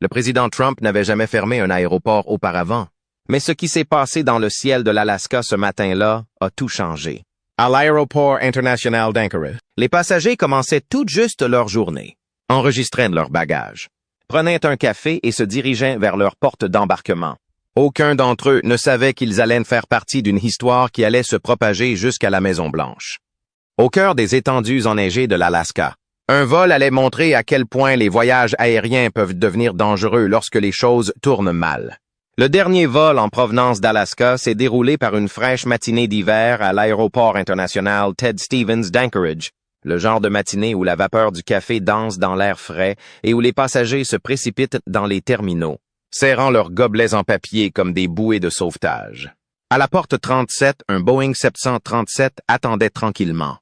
Le président Trump n'avait jamais fermé un aéroport auparavant. Mais ce qui s'est passé dans le ciel de l'Alaska ce matin-là a tout changé. À l'aéroport international d'Anchorage, les passagers commençaient tout juste leur journée, enregistraient leurs bagages, prenaient un café et se dirigeaient vers leur porte d'embarquement. Aucun d'entre eux ne savait qu'ils allaient faire partie d'une histoire qui allait se propager jusqu'à la Maison-Blanche. Au cœur des étendues enneigées de l'Alaska, un vol allait montrer à quel point les voyages aériens peuvent devenir dangereux lorsque les choses tournent mal. Le dernier vol en provenance d'Alaska s'est déroulé par une fraîche matinée d'hiver à l'aéroport international Ted Stevens d'Anchorage, le genre de matinée où la vapeur du café danse dans l'air frais et où les passagers se précipitent dans les terminaux, serrant leurs gobelets en papier comme des bouées de sauvetage. À la porte 37, un Boeing 737 attendait tranquillement.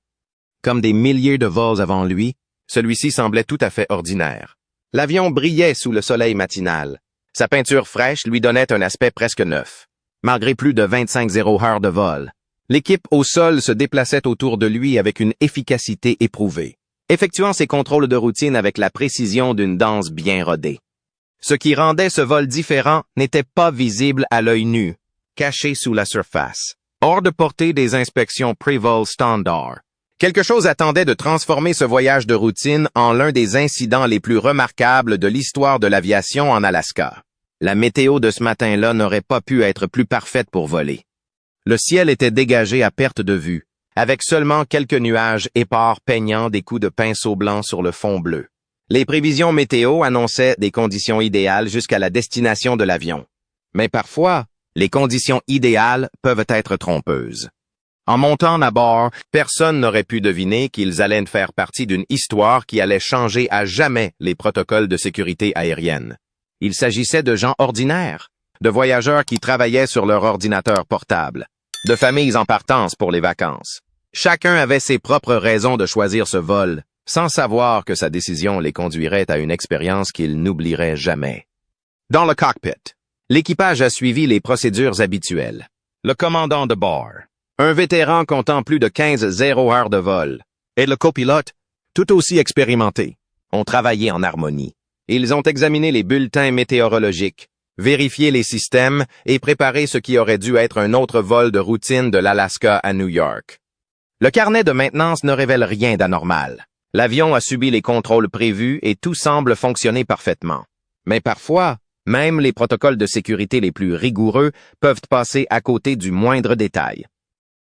Comme des milliers de vols avant lui, celui-ci semblait tout à fait ordinaire. L'avion brillait sous le soleil matinal. Sa peinture fraîche lui donnait un aspect presque neuf. Malgré plus de 25 heures de vol, l'équipe au sol se déplaçait autour de lui avec une efficacité éprouvée, effectuant ses contrôles de routine avec la précision d'une danse bien rodée. Ce qui rendait ce vol différent n'était pas visible à l'œil nu, caché sous la surface, hors de portée des inspections pré-vol standard. Quelque chose attendait de transformer ce voyage de routine en l'un des incidents les plus remarquables de l'histoire de l'aviation en Alaska. La météo de ce matin-là n'aurait pas pu être plus parfaite pour voler. Le ciel était dégagé à perte de vue, avec seulement quelques nuages épars peignant des coups de pinceau blanc sur le fond bleu. Les prévisions météo annonçaient des conditions idéales jusqu'à la destination de l'avion. Mais parfois, les conditions idéales peuvent être trompeuses. En montant à bord, personne n'aurait pu deviner qu'ils allaient faire partie d'une histoire qui allait changer à jamais les protocoles de sécurité aérienne. Il s'agissait de gens ordinaires, de voyageurs qui travaillaient sur leur ordinateur portable, de familles en partance pour les vacances. Chacun avait ses propres raisons de choisir ce vol, sans savoir que sa décision les conduirait à une expérience qu'ils n'oublieraient jamais. Dans le cockpit, l'équipage a suivi les procédures habituelles. Le commandant de bord, un vétéran comptant plus de 15 heures de vol, et le copilote, tout aussi expérimenté, ont travaillé en harmonie. Ils ont examiné les bulletins météorologiques, vérifié les systèmes et préparé ce qui aurait dû être un autre vol de routine de l'Alaska à New York. Le carnet de maintenance ne révèle rien d'anormal. L'avion a subi les contrôles prévus et tout semble fonctionner parfaitement. Mais parfois, même les protocoles de sécurité les plus rigoureux peuvent passer à côté du moindre détail.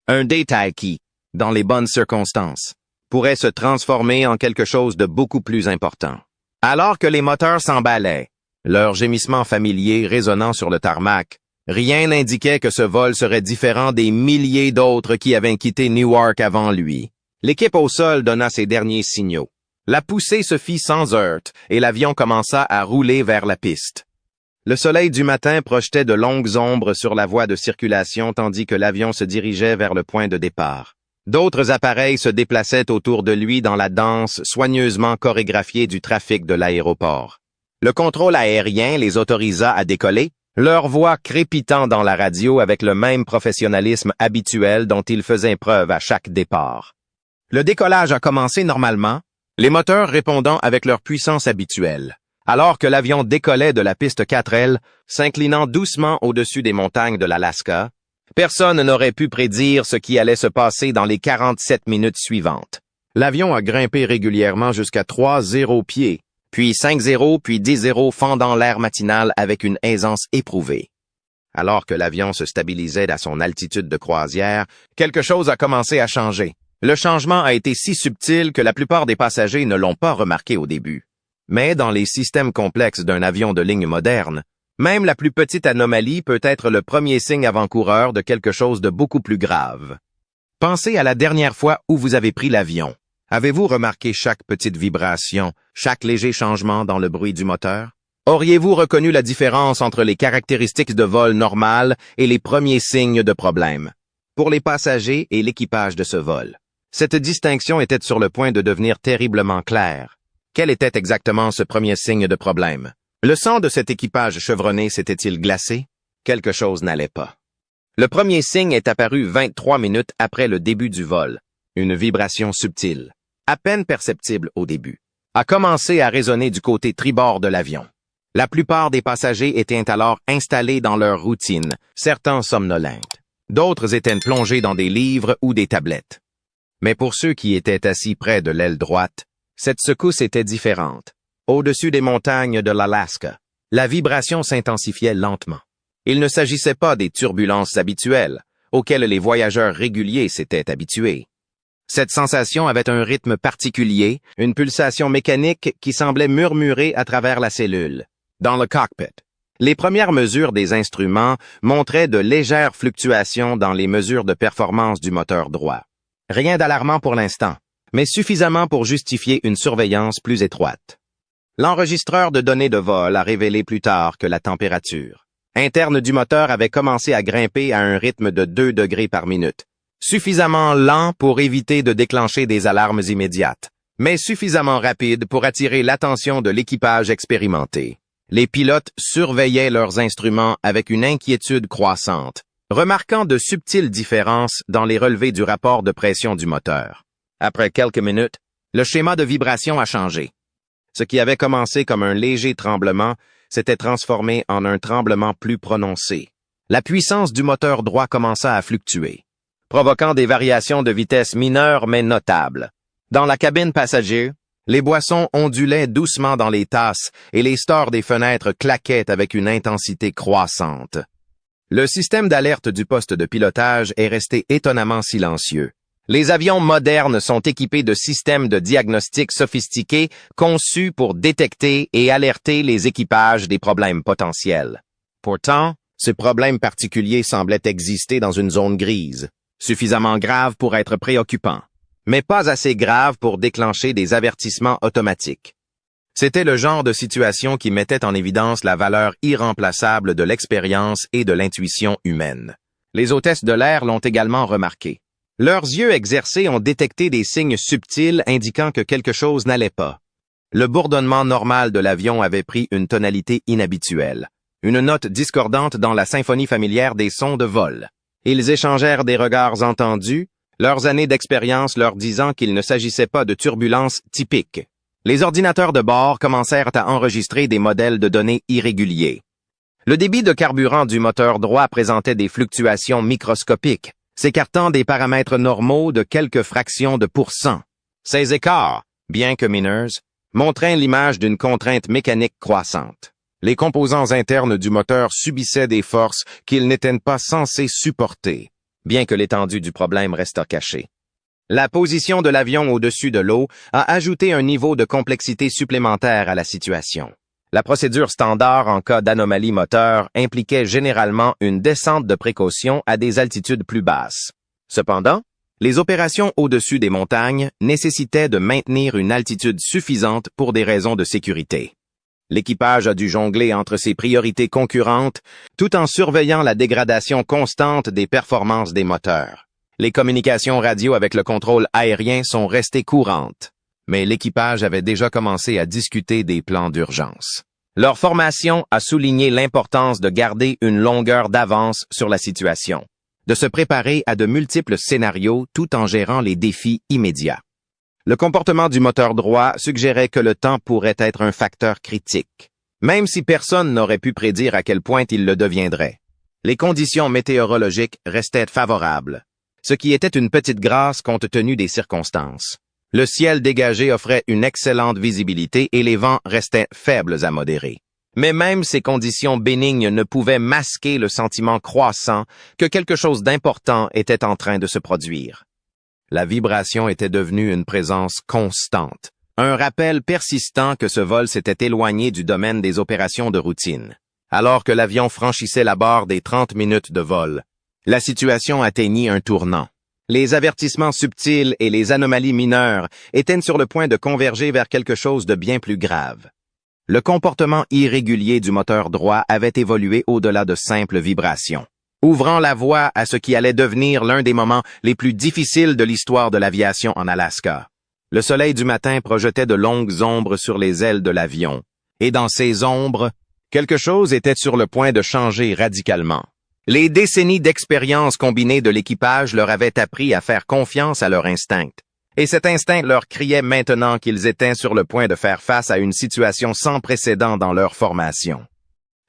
Un détail qui, dans les bonnes circonstances, pourrait se transformer en quelque chose de beaucoup plus important. Alors que les moteurs s'emballaient, leurs gémissements familiers résonnant sur le tarmac, rien n'indiquait que ce vol serait différent des milliers d'autres qui avaient quitté Newark avant lui. L'équipe au sol donna ses derniers signaux. La poussée se fit sans heurts et l'avion commença à rouler vers la piste. Le soleil du matin projetait de longues ombres sur la voie de circulation tandis que l'avion se dirigeait vers le point de départ. D'autres appareils se déplaçaient autour de lui dans la danse soigneusement chorégraphiée du trafic de l'aéroport. Le contrôle aérien les autorisa à décoller, leur voix crépitant dans la radio avec le même professionnalisme habituel dont ils faisaient preuve à chaque départ. Le décollage a commencé normalement, les moteurs répondant avec leur puissance habituelle, alors que l'avion décollait de la piste 4L, s'inclinant doucement au-dessus des montagnes de l'Alaska. Personne n'aurait pu prédire ce qui allait se passer dans les 47 minutes suivantes. L'avion a grimpé régulièrement jusqu'à 3-0 pieds, puis 5-0, puis 10-0 fendant l'air matinal avec une aisance éprouvée. Alors que l'avion se stabilisait à son altitude de croisière, quelque chose a commencé à changer. Le changement a été si subtil que la plupart des passagers ne l'ont pas remarqué au début. Mais dans les systèmes complexes d'un avion de ligne moderne, même la plus petite anomalie peut être le premier signe avant-coureur de quelque chose de beaucoup plus grave. Pensez à la dernière fois où vous avez pris l'avion. Avez-vous remarqué chaque petite vibration, chaque léger changement dans le bruit du moteur? Auriez-vous reconnu la différence entre les caractéristiques de vol normales et les premiers signes de problème? Pour les passagers et l'équipage de ce vol, cette distinction était sur le point de devenir terriblement claire. Quel était exactement ce premier signe de problème? Le sang de cet équipage chevronné s'était-il glacé? Quelque chose n'allait pas. Le premier signe est apparu 23 minutes après le début du vol. Une vibration subtile, à peine perceptible au début, a commencé à résonner du côté tribord de l'avion. La plupart des passagers étaient alors installés dans leur routine, certains somnolentes. D'autres étaient plongés dans des livres ou des tablettes. Mais pour ceux qui étaient assis près de l'aile droite, cette secousse était différente. Au-dessus des montagnes de l'Alaska, la vibration s'intensifiait lentement. Il ne s'agissait pas des turbulences habituelles, auxquelles les voyageurs réguliers s'étaient habitués. Cette sensation avait un rythme particulier, une pulsation mécanique qui semblait murmurer à travers la cellule. Dans le cockpit, les premières mesures des instruments montraient de légères fluctuations dans les mesures de performance du moteur droit. Rien d'alarmant pour l'instant, mais suffisamment pour justifier une surveillance plus étroite. L'enregistreur de données de vol a révélé plus tard que la température interne du moteur avait commencé à grimper à un rythme de 2 degrés par minute, suffisamment lent pour éviter de déclencher des alarmes immédiates, mais suffisamment rapide pour attirer l'attention de l'équipage expérimenté. Les pilotes surveillaient leurs instruments avec une inquiétude croissante, remarquant de subtiles différences dans les relevés du rapport de pression du moteur. Après quelques minutes, le schéma de vibration a changé. Ce qui avait commencé comme un léger tremblement s'était transformé en un tremblement plus prononcé. La puissance du moteur droit commença à fluctuer, provoquant des variations de vitesse mineures mais notables. Dans la cabine passager, les boissons ondulaient doucement dans les tasses et les stores des fenêtres claquaient avec une intensité croissante. Le système d'alerte du poste de pilotage est resté étonnamment silencieux. Les avions modernes sont équipés de systèmes de diagnostic sophistiqués conçus pour détecter et alerter les équipages des problèmes potentiels. Pourtant, ce problème particulier semblait exister dans une zone grise, suffisamment grave pour être préoccupant, mais pas assez grave pour déclencher des avertissements automatiques. C'était le genre de situation qui mettait en évidence la valeur irremplaçable de l'expérience et de l'intuition humaine. Les hôtesses de l'air l'ont également remarqué. Leurs yeux exercés ont détecté des signes subtils indiquant que quelque chose n'allait pas. Le bourdonnement normal de l'avion avait pris une tonalité inhabituelle, une note discordante dans la symphonie familière des sons de vol. Ils échangèrent des regards entendus, leurs années d'expérience leur disant qu'il ne s'agissait pas de turbulences typiques. Les ordinateurs de bord commencèrent à enregistrer des modèles de données irréguliers. Le débit de carburant du moteur droit présentait des fluctuations microscopiques, s'écartant des paramètres normaux de quelques fractions de pourcent. Ces écarts, bien que mineurs, montraient l'image d'une contrainte mécanique croissante. Les composants internes du moteur subissaient des forces qu'ils n'étaient pas censés supporter, bien que l'étendue du problème restât cachée. La position de l'avion au-dessus de l'eau a ajouté un niveau de complexité supplémentaire à la situation. La procédure standard en cas d'anomalie moteur impliquait généralement une descente de précaution à des altitudes plus basses. Cependant, les opérations au-dessus des montagnes nécessitaient de maintenir une altitude suffisante pour des raisons de sécurité. L'équipage a dû jongler entre ses priorités concurrentes tout en surveillant la dégradation constante des performances des moteurs. Les communications radio avec le contrôle aérien sont restées courantes, mais l'équipage avait déjà commencé à discuter des plans d'urgence. Leur formation a souligné l'importance de garder une longueur d'avance sur la situation, de se préparer à de multiples scénarios tout en gérant les défis immédiats. Le comportement du moteur droit suggérait que le temps pourrait être un facteur critique, même si personne n'aurait pu prédire à quel point il le deviendrait. Les conditions météorologiques restaient favorables, ce qui était une petite grâce compte tenu des circonstances. Le ciel dégagé offrait une excellente visibilité et les vents restaient faibles à modérés. Mais même ces conditions bénignes ne pouvaient masquer le sentiment croissant que quelque chose d'important était en train de se produire. La vibration était devenue une présence constante, un rappel persistant que ce vol s'était éloigné du domaine des opérations de routine. Alors que l'avion franchissait la barre des 30 minutes de vol, la situation atteignit un tournant. Les avertissements subtils et les anomalies mineures étaient sur le point de converger vers quelque chose de bien plus grave. Le comportement irrégulier du moteur droit avait évolué au-delà de simples vibrations, ouvrant la voie à ce qui allait devenir l'un des moments les plus difficiles de l'histoire de l'aviation en Alaska. Le soleil du matin projetait de longues ombres sur les ailes de l'avion, et dans ces ombres, quelque chose était sur le point de changer radicalement. Les décennies d'expérience combinée de l'équipage leur avaient appris à faire confiance à leur instinct, Et cet instinct leur criait maintenant qu'ils étaient sur le point de faire face à une situation sans précédent dans leur formation.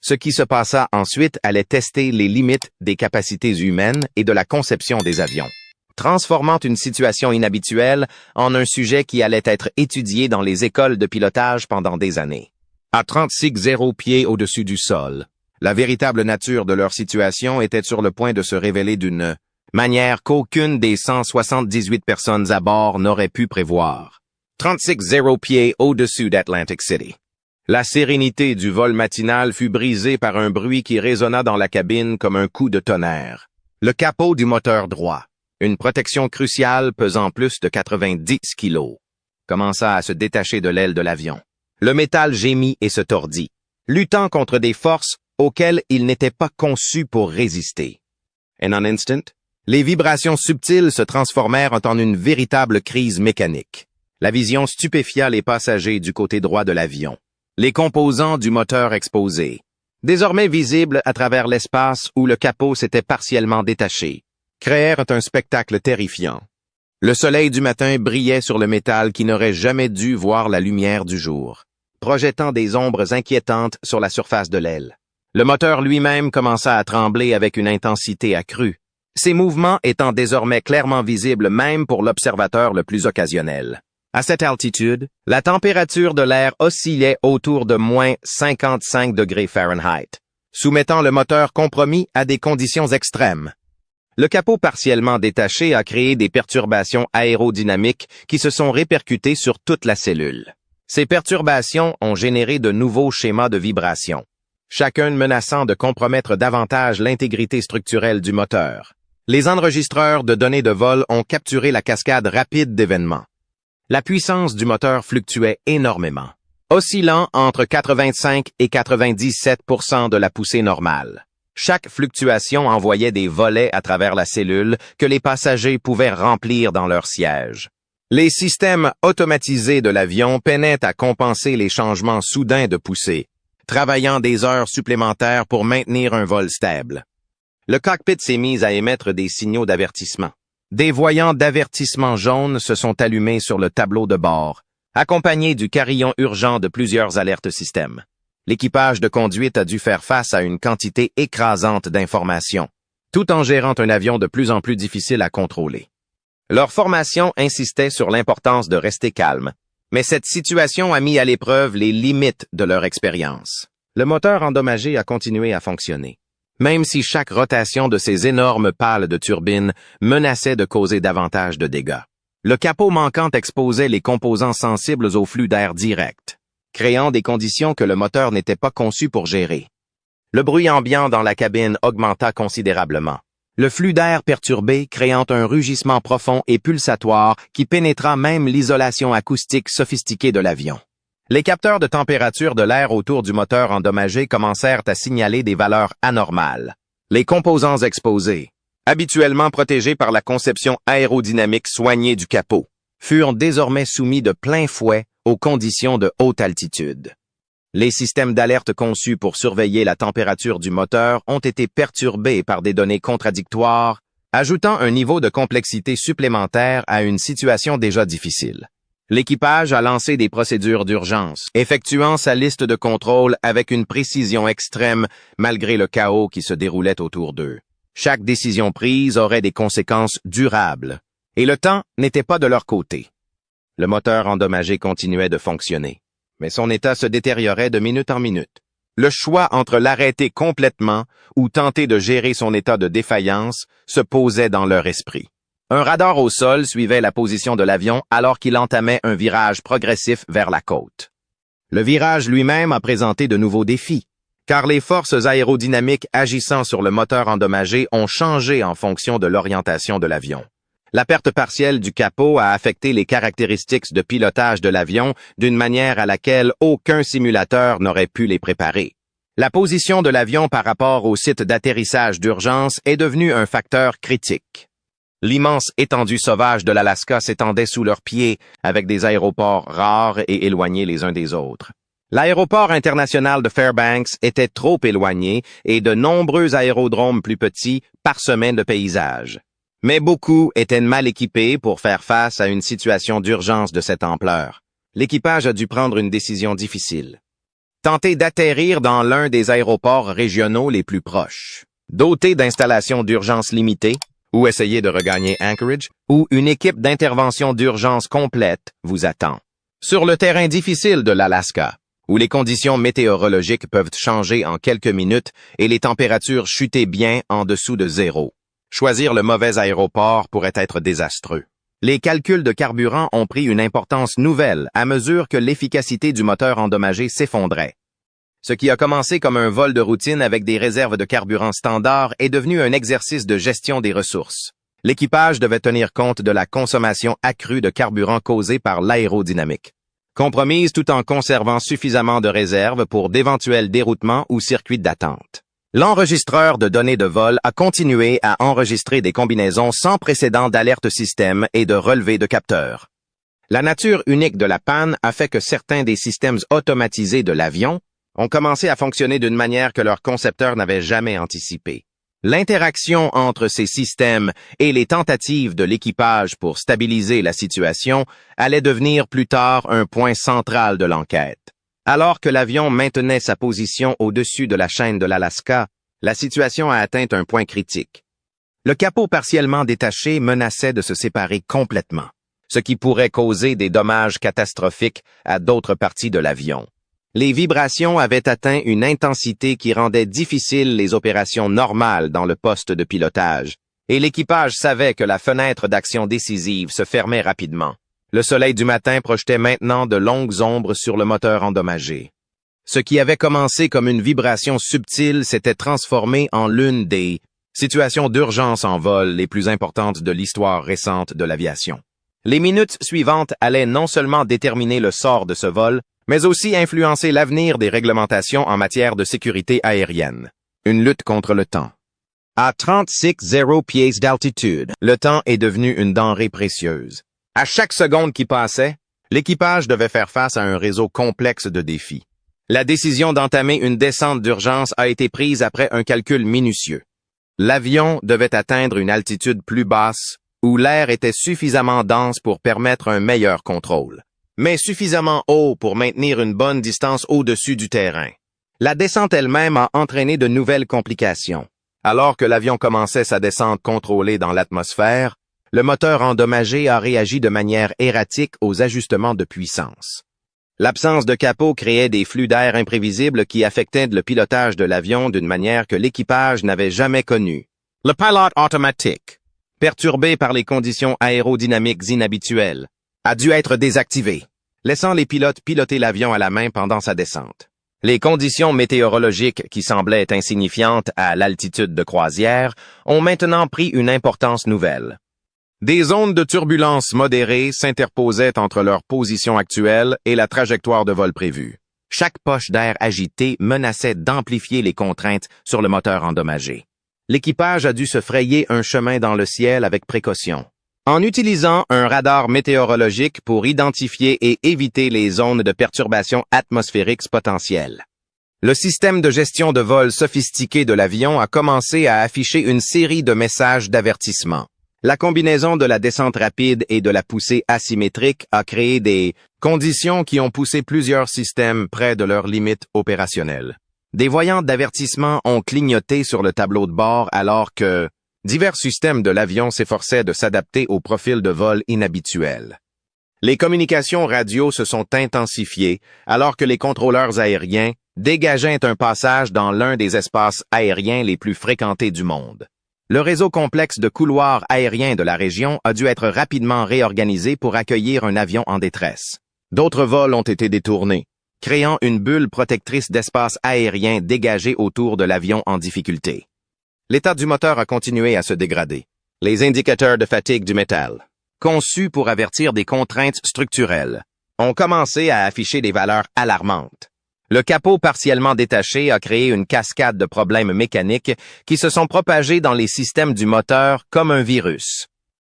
Ce qui se passa ensuite allait tester les limites des capacités humaines et de la conception des avions, transformant une situation inhabituelle en un sujet qui allait être étudié dans les écoles de pilotage pendant des années. À 36,0 pieds au-dessus du sol, la véritable nature de leur situation était sur le point de se révéler d'une manière qu'aucune des 178 personnes à bord n'aurait pu prévoir. 36,0 pieds au-dessus d'Atlantic City. La sérénité du vol matinal fut brisée par un bruit qui résonna dans la cabine comme un coup de tonnerre. Le capot du moteur droit, une protection cruciale pesant plus de 90 kilos, commença à se détacher de l'aile de l'avion. Le métal gémit et se tordit, luttant contre des forces auxquelles il n'était pas conçu pour résister. In an instant, les vibrations subtiles se transformèrent en une véritable crise mécanique. La vision stupéfia les passagers du côté droit de l'avion. Les composants du moteur exposés, désormais visibles à travers l'espace où le capot s'était partiellement détaché, créèrent un spectacle terrifiant. Le soleil du matin brillait sur le métal qui n'aurait jamais dû voir la lumière du jour, projetant des ombres inquiétantes sur la surface de l'aile. Le moteur lui-même commença à trembler avec une intensité accrue, ces mouvements étant désormais clairement visibles même pour l'observateur le plus occasionnel. À cette altitude, la température de l'air oscillait autour de moins 55 degrés Fahrenheit, soumettant le moteur compromis à des conditions extrêmes. Le capot partiellement détaché a créé des perturbations aérodynamiques qui se sont répercutées sur toute la cellule. Ces perturbations ont généré de nouveaux schémas de vibration, chacun menaçant de compromettre davantage l'intégrité structurelle du moteur. Les enregistreurs de données de vol ont capturé la cascade rapide d'événements. La puissance du moteur fluctuait énormément, oscillant entre 85 et 97% de la poussée normale. Chaque fluctuation envoyait des volets à travers la cellule que les passagers pouvaient remplir dans leur siège. Les systèmes automatisés de l'avion peinaient à compenser les changements soudains de poussée, travaillant des heures supplémentaires pour maintenir un vol stable. Le cockpit s'est mis à émettre des signaux d'avertissement. Des voyants d'avertissement jaunes se sont allumés sur le tableau de bord, accompagnés du carillon urgent de plusieurs alertes systèmes. L'équipage de conduite a dû faire face à une quantité écrasante d'informations, tout en gérant un avion de plus en plus difficile à contrôler. Leur formation insistait sur l'importance de rester calme, mais cette situation a mis à l'épreuve les limites de leur expérience. Le moteur endommagé a continué à fonctionner, même si chaque rotation de ces énormes pales de turbine menaçait de causer davantage de dégâts. Le capot manquant exposait les composants sensibles au flux d'air direct, créant des conditions que le moteur n'était pas conçu pour gérer. Le bruit ambiant dans la cabine augmenta considérablement, le flux d'air perturbé créant un rugissement profond et pulsatoire qui pénétra même l'isolation acoustique sophistiquée de l'avion. Les capteurs de température de l'air autour du moteur endommagé commencèrent à signaler des valeurs anormales. Les composants exposés, habituellement protégés par la conception aérodynamique soignée du capot, furent désormais soumis de plein fouet aux conditions de haute altitude. Les systèmes d'alerte conçus pour surveiller la température du moteur ont été perturbés par des données contradictoires, ajoutant un niveau de complexité supplémentaire à une situation déjà difficile. L'équipage a lancé des procédures d'urgence, effectuant sa liste de contrôle avec une précision extrême malgré le chaos qui se déroulait autour d'eux. Chaque décision prise aurait des conséquences durables, et le temps n'était pas de leur côté. Le moteur endommagé continuait de fonctionner, mais son état se détériorait de minute en minute. Le choix entre l'arrêter complètement ou tenter de gérer son état de défaillance se posait dans leur esprit. Un radar au sol suivait la position de l'avion alors qu'il entamait un virage progressif vers la côte. Le virage lui-même a présenté de nouveaux défis, car les forces aérodynamiques agissant sur le moteur endommagé ont changé en fonction de l'orientation de l'avion. La perte partielle du capot a affecté les caractéristiques de pilotage de l'avion d'une manière à laquelle aucun simulateur n'aurait pu les préparer. La position de l'avion par rapport au site d'atterrissage d'urgence est devenue un facteur critique. L'immense étendue sauvage de l'Alaska s'étendait sous leurs pieds avec des aéroports rares et éloignés les uns des autres. L'aéroport international de Fairbanks était trop éloigné et de nombreux aérodromes plus petits parsemaient de paysages. Mais beaucoup étaient mal équipés pour faire face à une situation d'urgence de cette ampleur. L'équipage a dû prendre une décision difficile. Tenter d'atterrir dans l'un des aéroports régionaux les plus proches, doté d'installations d'urgence limitées, ou essayer de regagner Anchorage, où une équipe d'intervention d'urgence complète vous attend. Sur le terrain difficile de l'Alaska, où les conditions météorologiques peuvent changer en quelques minutes et les températures chuter bien en dessous de zéro. Choisir le mauvais aéroport pourrait être désastreux. Les calculs de carburant ont pris une importance nouvelle à mesure que l'efficacité du moteur endommagé s'effondrait. Ce qui a commencé comme un vol de routine avec des réserves de carburant standard est devenu un exercice de gestion des ressources. L'équipage devait tenir compte de la consommation accrue de carburant causée par l'aérodynamique, compromise tout en conservant suffisamment de réserves pour d'éventuels déroutements ou circuits d'attente. L'enregistreur de données de vol a continué à enregistrer des combinaisons sans précédent d'alerte système et de relevés de capteurs. La nature unique de la panne a fait que certains des systèmes automatisés de l'avion ont commencé à fonctionner d'une manière que leurs concepteurs n'avaient jamais anticipée. L'interaction entre ces systèmes et les tentatives de l'équipage pour stabiliser la situation allait devenir plus tard un point central de l'enquête. Alors que l'avion maintenait sa position au-dessus de la chaîne de l'Alaska, la situation a atteint un point critique. Le capot partiellement détaché menaçait de se séparer complètement, ce qui pourrait causer des dommages catastrophiques à d'autres parties de l'avion. Les vibrations avaient atteint une intensité qui rendait difficiles les opérations normales dans le poste de pilotage, et l'équipage savait que la fenêtre d'action décisive se fermait rapidement. Le soleil du matin projetait maintenant de longues ombres sur le moteur endommagé. Ce qui avait commencé comme une vibration subtile s'était transformé en l'une des situations d'urgence en vol les plus importantes de l'histoire récente de l'aviation. Les minutes suivantes allaient non seulement déterminer le sort de ce vol, mais aussi influencer l'avenir des réglementations en matière de sécurité aérienne. Une lutte contre le temps. À 36,0 pieds d'altitude, le temps est devenu une denrée précieuse. À chaque seconde qui passait, l'équipage devait faire face à un réseau complexe de défis. La décision d'entamer une descente d'urgence a été prise après un calcul minutieux. L'avion devait atteindre une altitude plus basse, où l'air était suffisamment dense pour permettre un meilleur contrôle, mais suffisamment haut pour maintenir une bonne distance au-dessus du terrain. La descente elle-même a entraîné de nouvelles complications. Alors que l'avion commençait sa descente contrôlée dans l'atmosphère, le moteur endommagé a réagi de manière erratique aux ajustements de puissance. L'absence de capot créait des flux d'air imprévisibles qui affectaient le pilotage de l'avion d'une manière que l'équipage n'avait jamais connue. Le pilote automatique, perturbé par les conditions aérodynamiques inhabituelles, a dû être désactivé, laissant les pilotes piloter l'avion à la main pendant sa descente. Les conditions météorologiques qui semblaient insignifiantes à l'altitude de croisière ont maintenant pris une importance nouvelle. Des zones de turbulence modérées s'interposaient entre leur position actuelle et la trajectoire de vol prévue. Chaque poche d'air agitée menaçait d'amplifier les contraintes sur le moteur endommagé. L'équipage a dû se frayer un chemin dans le ciel avec précaution, en utilisant un radar météorologique pour identifier et éviter les zones de perturbation atmosphérique potentielles. Le système de gestion de vol sophistiqué de l'avion a commencé à afficher une série de messages d'avertissement. La combinaison de la descente rapide et de la poussée asymétrique a créé des conditions qui ont poussé plusieurs systèmes près de leurs limites opérationnelles. Des voyants d'avertissement ont clignoté sur le tableau de bord alors que divers systèmes de l'avion s'efforçaient de s'adapter au profil de vol inhabituel. Les communications radio se sont intensifiées alors que les contrôleurs aériens dégageaient un passage dans l'un des espaces aériens les plus fréquentés du monde. Le réseau complexe de couloirs aériens de la région a dû être rapidement réorganisé pour accueillir un avion en détresse. D'autres vols ont été détournés, créant une bulle protectrice d'espace aérien dégagé autour de l'avion en difficulté. L'état du moteur a continué à se dégrader. Les indicateurs de fatigue du métal, conçus pour avertir des contraintes structurelles, ont commencé à afficher des valeurs alarmantes. Le capot partiellement détaché a créé une cascade de problèmes mécaniques qui se sont propagés dans les systèmes du moteur comme un virus.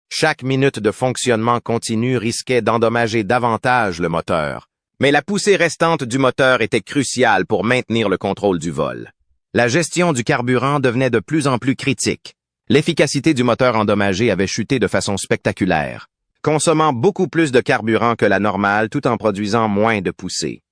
Chaque minute de fonctionnement continu risquait d'endommager davantage le moteur, mais la poussée restante du moteur était cruciale pour maintenir le contrôle du vol. La gestion du carburant devenait de plus en plus critique. L'efficacité du moteur endommagé avait chuté de façon spectaculaire, consommant beaucoup plus de carburant que la normale tout en produisant moins de poussée.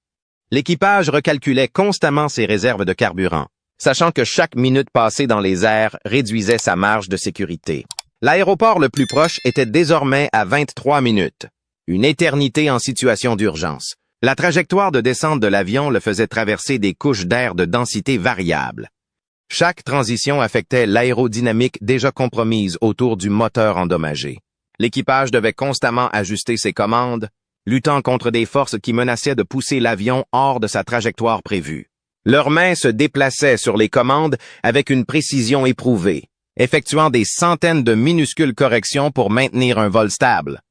L'équipage recalculait constamment ses réserves de carburant, sachant que chaque minute passée dans les airs réduisait sa marge de sécurité. L'aéroport le plus proche était désormais à 23 minutes, une éternité en situation d'urgence. La trajectoire de descente de l'avion le faisait traverser des couches d'air de densité variable. Chaque transition affectait l'aérodynamique déjà compromise autour du moteur endommagé. L'équipage devait constamment ajuster ses commandes, luttant contre des forces qui menaçaient de pousser l'avion hors de sa trajectoire prévue. Leurs mains se déplaçaient sur les commandes avec une précision éprouvée, effectuant des centaines de minuscules corrections pour maintenir un vol stable.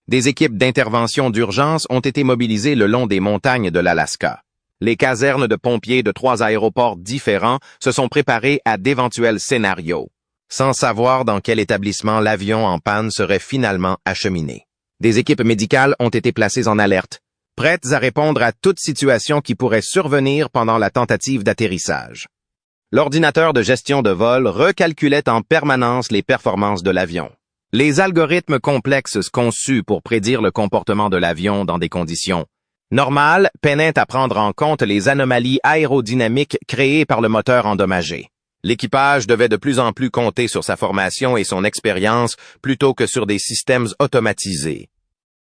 Des équipes d'intervention d'urgence ont été mobilisées le long des montagnes de l'Alaska. Les casernes de pompiers de 3 aéroports différents se sont préparées à d'éventuels scénarios, sans savoir dans quel établissement l'avion en panne serait finalement acheminé. Des équipes médicales ont été placées en alerte, prêtes à répondre à toute situation qui pourrait survenir pendant la tentative d'atterrissage. L'ordinateur de gestion de vol recalculait en permanence les performances de l'avion. Les algorithmes complexes conçus pour prédire le comportement de l'avion dans des conditions normales peinaient à prendre en compte les anomalies aérodynamiques créées par le moteur endommagé. L'équipage devait de plus en plus compter sur sa formation et son expérience plutôt que sur des systèmes automatisés.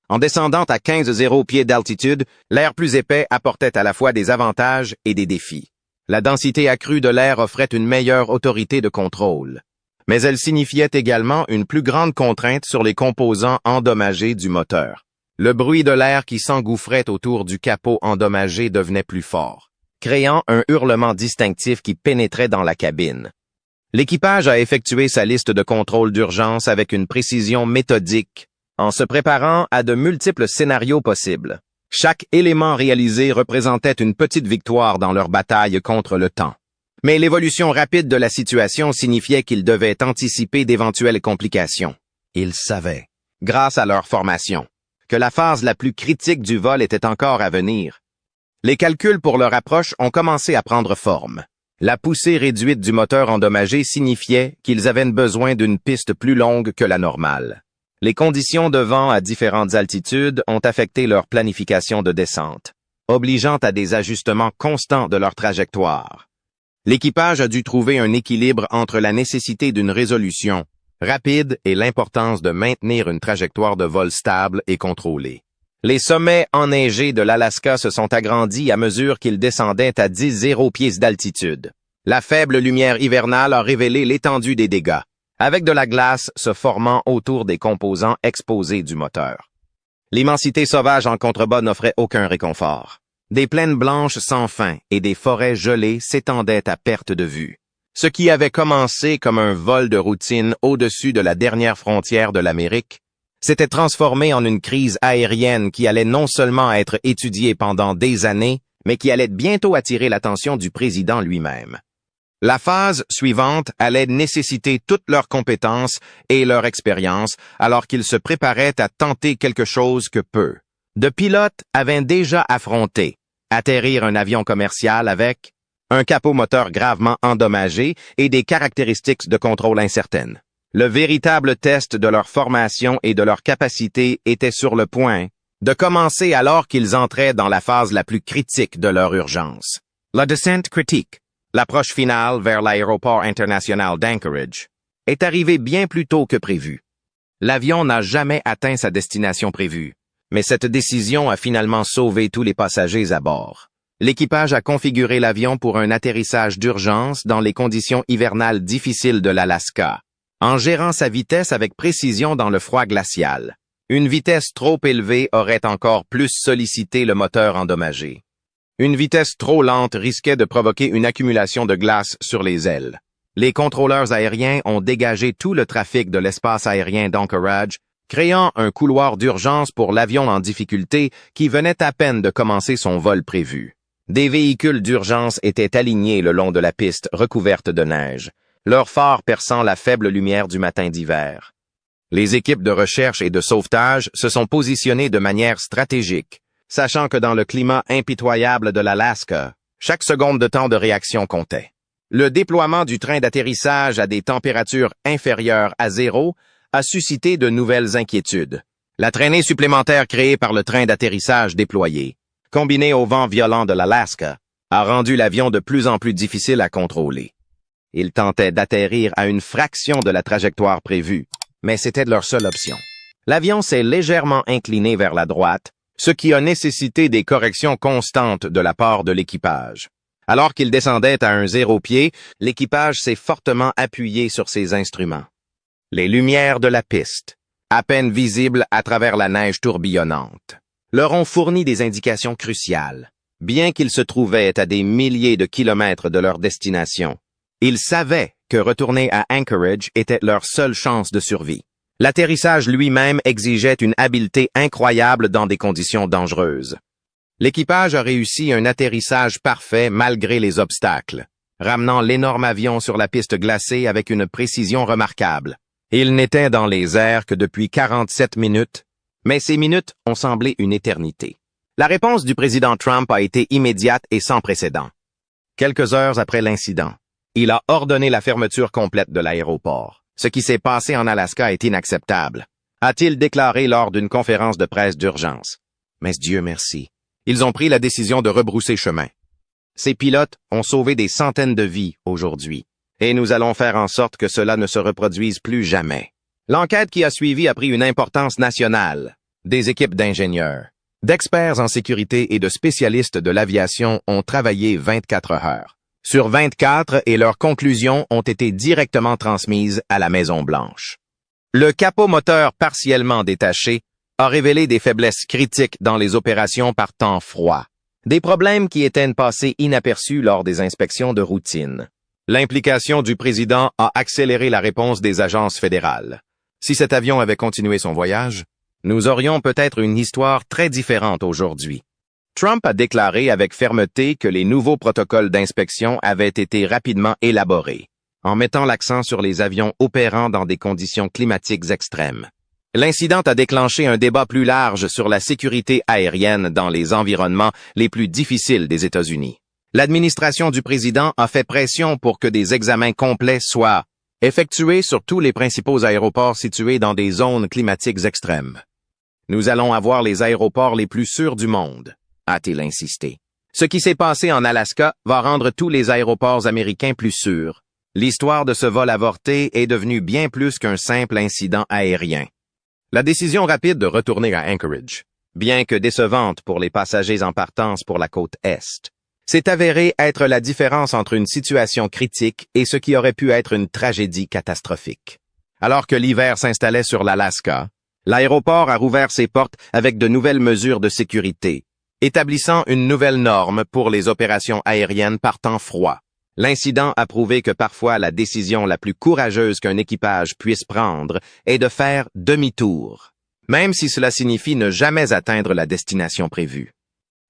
En descendant à 15,0 pieds d'altitude, l'air plus épais apportait à la fois des avantages et des défis. La densité accrue de l'air offrait une meilleure autorité de contrôle, mais elle signifiait également une plus grande contrainte sur les composants endommagés du moteur. Le bruit de l'air qui s'engouffrait autour du capot endommagé devenait plus fort, créant un hurlement distinctif qui pénétrait dans la cabine. L'équipage a effectué sa liste de contrôle d'urgence avec une précision méthodique, en se préparant à de multiples scénarios possibles. Chaque élément réalisé représentait une petite victoire dans leur bataille contre le temps. Mais l'évolution rapide de la situation signifiait qu'ils devaient anticiper d'éventuelles complications. Ils savaient, grâce à leur formation, que la phase la plus critique du vol était encore à venir. Les calculs pour leur approche ont commencé à prendre forme. La poussée réduite du moteur endommagé signifiait qu'ils avaient besoin d'une piste plus longue que la normale. Les conditions de vent à différentes altitudes ont affecté leur planification de descente, obligeant à des ajustements constants de leur trajectoire. L'équipage a dû trouver un équilibre entre la nécessité d'une résolution rapide et l'importance de maintenir une trajectoire de vol stable et contrôlée. Les sommets enneigés de l'Alaska se sont agrandis à mesure qu'ils descendaient à 10,0 pieds d'altitude. La faible lumière hivernale a révélé l'étendue des dégâts, avec de la glace se formant autour des composants exposés du moteur. L'immensité sauvage en contrebas n'offrait aucun réconfort. Des plaines blanches sans fin et des forêts gelées s'étendaient à perte de vue. Ce qui avait commencé comme un vol de routine au-dessus de la dernière frontière de l'Amérique s'était transformé en une crise aérienne qui allait non seulement être étudiée pendant des années, mais qui allait bientôt attirer l'attention du président lui-même. La phase suivante allait nécessiter toutes leurs compétences et leur expérience alors qu'ils se préparaient à tenter quelque chose que peu de pilotes avaient déjà affronté, atterrir un avion commercial avec un capot moteur gravement endommagé et des caractéristiques de contrôle incertaines. Le véritable test de leur formation et de leur capacité était sur le point de commencer alors qu'ils entraient dans la phase la plus critique de leur urgence. La descente critique, l'approche finale vers l'aéroport international d'Anchorage, est arrivée bien plus tôt que prévu. L'avion n'a jamais atteint sa destination prévue, mais cette décision a finalement sauvé tous les passagers à bord. L'équipage a configuré l'avion pour un atterrissage d'urgence dans les conditions hivernales difficiles de l'Alaska, en gérant sa vitesse avec précision dans le froid glacial. Une vitesse trop élevée aurait encore plus sollicité le moteur endommagé. Une vitesse trop lente risquait de provoquer une accumulation de glace sur les ailes. Les contrôleurs aériens ont dégagé tout le trafic de l'espace aérien d'Anchorage, créant un couloir d'urgence pour l'avion en difficulté qui venait à peine de commencer son vol prévu. Des véhicules d'urgence étaient alignés le long de la piste recouverte de neige, leurs phares perçant la faible lumière du matin d'hiver. Les équipes de recherche et de sauvetage se sont positionnées de manière stratégique, sachant que dans le climat impitoyable de l'Alaska, chaque seconde de temps de réaction comptait. Le déploiement du train d'atterrissage à des températures inférieures à zéro a suscité de nouvelles inquiétudes. La traînée supplémentaire créée par le train d'atterrissage déployé, combinée au vent violent de l'Alaska, a rendu l'avion de plus en plus difficile à contrôler. Ils tentaient d'atterrir à une fraction de la trajectoire prévue, mais c'était leur seule option. L'avion s'est légèrement incliné vers la droite, ce qui a nécessité des corrections constantes de la part de l'équipage. Alors qu'il descendait à un 0 pied, l'équipage s'est fortement appuyé sur ses instruments. Les lumières de la piste, à peine visibles à travers la neige tourbillonnante, leur ont fourni des indications cruciales. Bien qu'ils se trouvaient à des milliers de kilomètres de leur destination, ils savaient que retourner à Anchorage était leur seule chance de survie. L'atterrissage lui-même exigeait une habileté incroyable dans des conditions dangereuses. L'équipage a réussi un atterrissage parfait malgré les obstacles, ramenant l'énorme avion sur la piste glacée avec une précision remarquable. Il n'était dans les airs que depuis 47 minutes, mais ces minutes ont semblé une éternité. La réponse du président Trump a été immédiate et sans précédent. Quelques heures après l'incident, il a ordonné la fermeture complète de l'aéroport. Ce qui s'est passé en Alaska est inacceptable, a-t-il déclaré lors d'une conférence de presse d'urgence. Mais Dieu merci, ils ont pris la décision de rebrousser chemin. Ces pilotes ont sauvé des centaines de vies aujourd'hui, et nous allons faire en sorte que cela ne se reproduise plus jamais. L'enquête qui a suivi a pris une importance nationale. Des équipes d'ingénieurs, d'experts en sécurité et de spécialistes de l'aviation ont travaillé 24 heures sur 24 et leurs conclusions ont été directement transmises à la Maison-Blanche. Le capot moteur partiellement détaché a révélé des faiblesses critiques dans les opérations par temps froid, des problèmes qui étaient passés inaperçus lors des inspections de routine. L'implication du président a accéléré la réponse des agences fédérales. Si cet avion avait continué son voyage, nous aurions peut-être une histoire très différente aujourd'hui. Trump a déclaré avec fermeté que les nouveaux protocoles d'inspection avaient été rapidement élaborés, en mettant l'accent sur les avions opérant dans des conditions climatiques extrêmes. L'incident a déclenché un débat plus large sur la sécurité aérienne dans les environnements les plus difficiles des États-Unis. L'administration du président a fait pression pour que des examens complets soient effectués sur tous les principaux aéroports situés dans des zones climatiques extrêmes. Nous allons avoir les aéroports les plus sûrs du monde, a-t-il insisté. Ce qui s'est passé en Alaska va rendre tous les aéroports américains plus sûrs. L'histoire de ce vol avorté est devenue bien plus qu'un simple incident aérien. La décision rapide de retourner à Anchorage, bien que décevante pour les passagers en partance pour la côte Est, s'est avérée être la différence entre une situation critique et ce qui aurait pu être une tragédie catastrophique. Alors que l'hiver s'installait sur l'Alaska, l'aéroport a rouvert ses portes avec de nouvelles mesures de sécurité, établissant une nouvelle norme pour les opérations aériennes par temps froid. L'incident a prouvé que parfois la décision la plus courageuse qu'un équipage puisse prendre est de faire demi-tour, même si cela signifie ne jamais atteindre la destination prévue.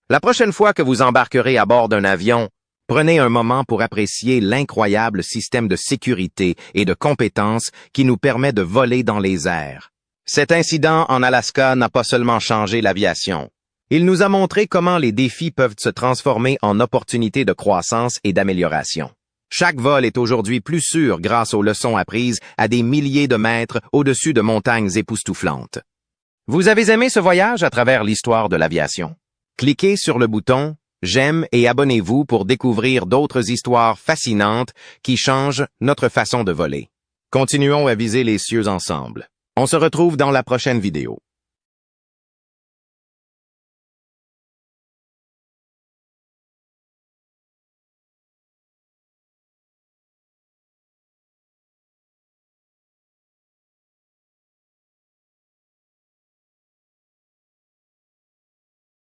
La prochaine fois que vous embarquerez à bord d'un avion, prenez un moment pour apprécier l'incroyable système de sécurité et de compétences qui nous permet de voler dans les airs. Cet incident en Alaska n'a pas seulement changé l'aviation. Il nous a montré comment les défis peuvent se transformer en opportunités de croissance et d'amélioration. Chaque vol est aujourd'hui plus sûr grâce aux leçons apprises à des milliers de mètres au-dessus de montagnes époustouflantes. Vous avez aimé ce voyage à travers l'histoire de l'aviation? Cliquez sur le bouton « J'aime » et abonnez-vous pour découvrir d'autres histoires fascinantes qui changent notre façon de voler. Continuons à viser les cieux ensemble. On se retrouve dans la prochaine vidéo.